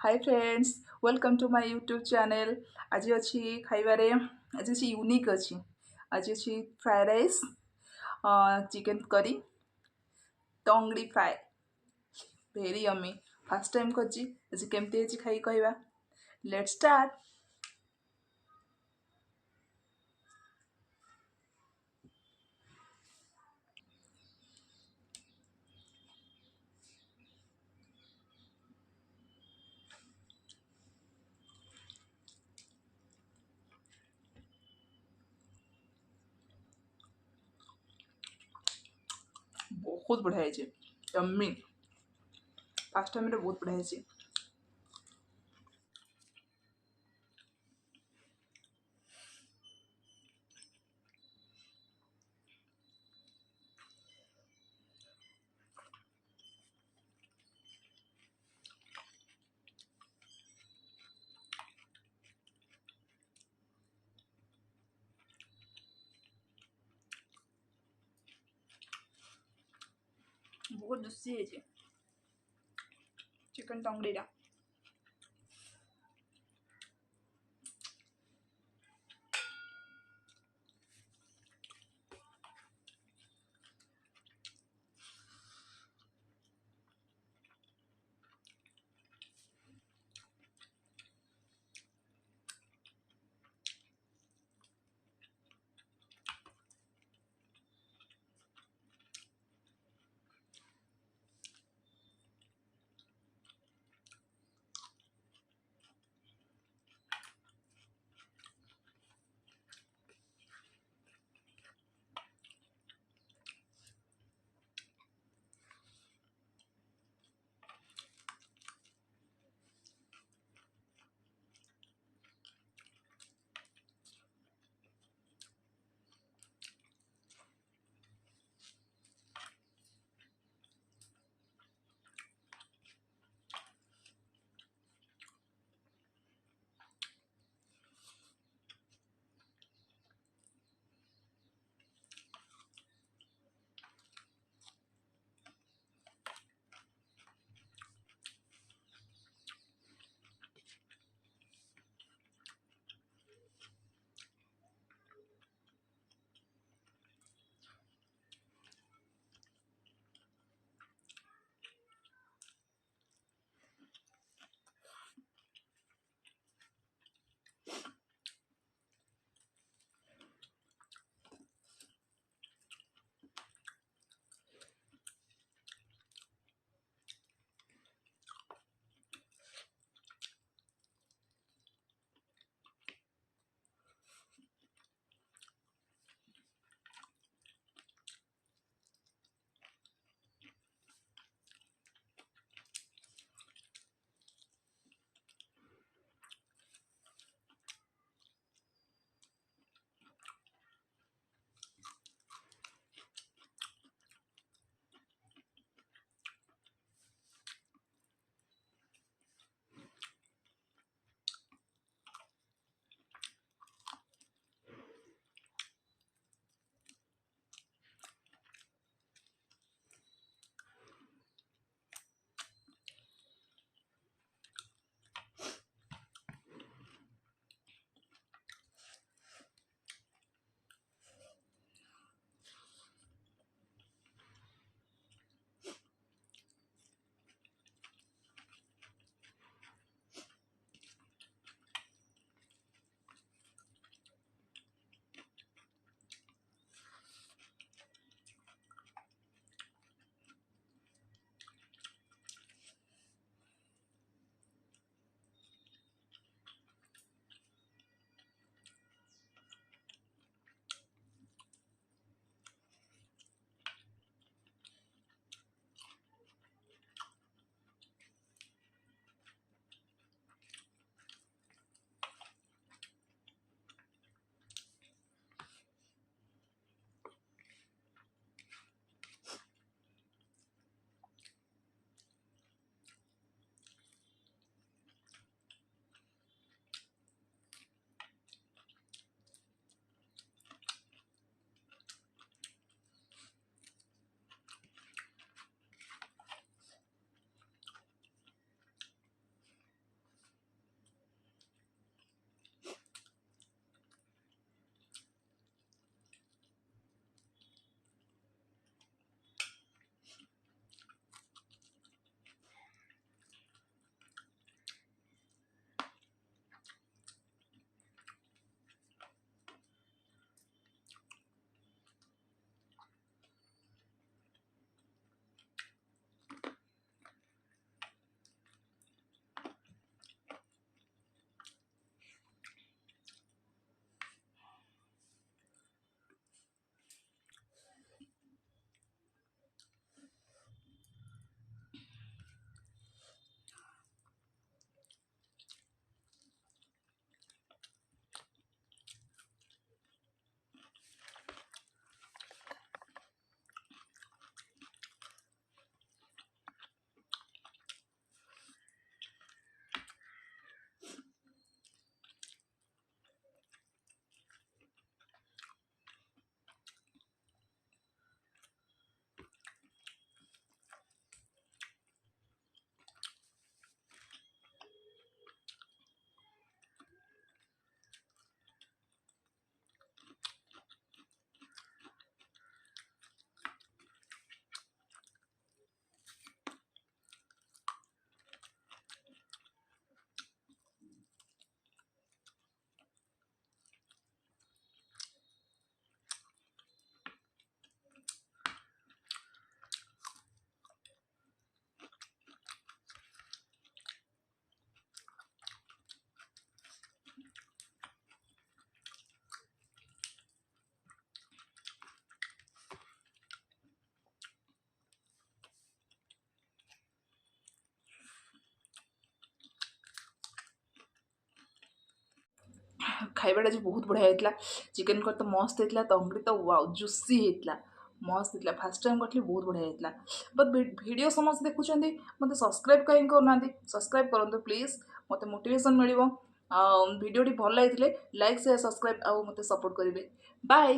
Hi friends, welcome to my YouTube channel. आज अच्छी खाइबारे आज अच्छी यूनिक अच्छी आज अच्छी फ्राए राइस, चिकन करी, टंगड़ी फ्राए, भेरी यम्मी। फास्ट टाइम करची आज केमती अच्छी खाई कहवा। Let's start. बहुत बढ़िया है, यम्मी। फास्ट टाइम बहुत बढ़िया है। बहुत जुसी है चिकन टंगड़ी। ଖାଇବାଟା ଆଜି ବହୁତ ବଢ଼ିଆ ହେଇଥିଲା। ଚିକେନ୍ କରି ତ ମସ୍ତ ହେଇଥିଲା, ତଙ୍ଗଡ଼ି ତ ୱାଓ ଜୁସି ହେଇଥିଲା, ମସ୍ତ ହେଇଥିଲା। ଫାଷ୍ଟ ଟାଇମ୍ କରିଥିଲି, ବହୁତ ବଢ଼ିଆ ହେଇଥିଲା। ବଟ୍ ଭିଡ଼ିଓ ସମସ୍ତେ ଦେଖୁଛନ୍ତି, ମୋତେ ସବସ୍କ୍ରାଇବ୍ କାହିଁକି କରୁନାହାନ୍ତି? ସବସ୍କ୍ରାଇବ୍ କରନ୍ତୁ ପ୍ଲିଜ୍, ମୋତେ ମୋଟିଭେସନ୍ ମିଳିବ। ଭିଡ଼ିଓଟି ଭଲ ଲାଗିଥିଲେ ଲାଇକ୍ ସେୟାର ସବସ୍କ୍ରାଇବ୍ ଆଉ ମୋତେ ସପୋର୍ଟ କରିବେ। ବାଏ।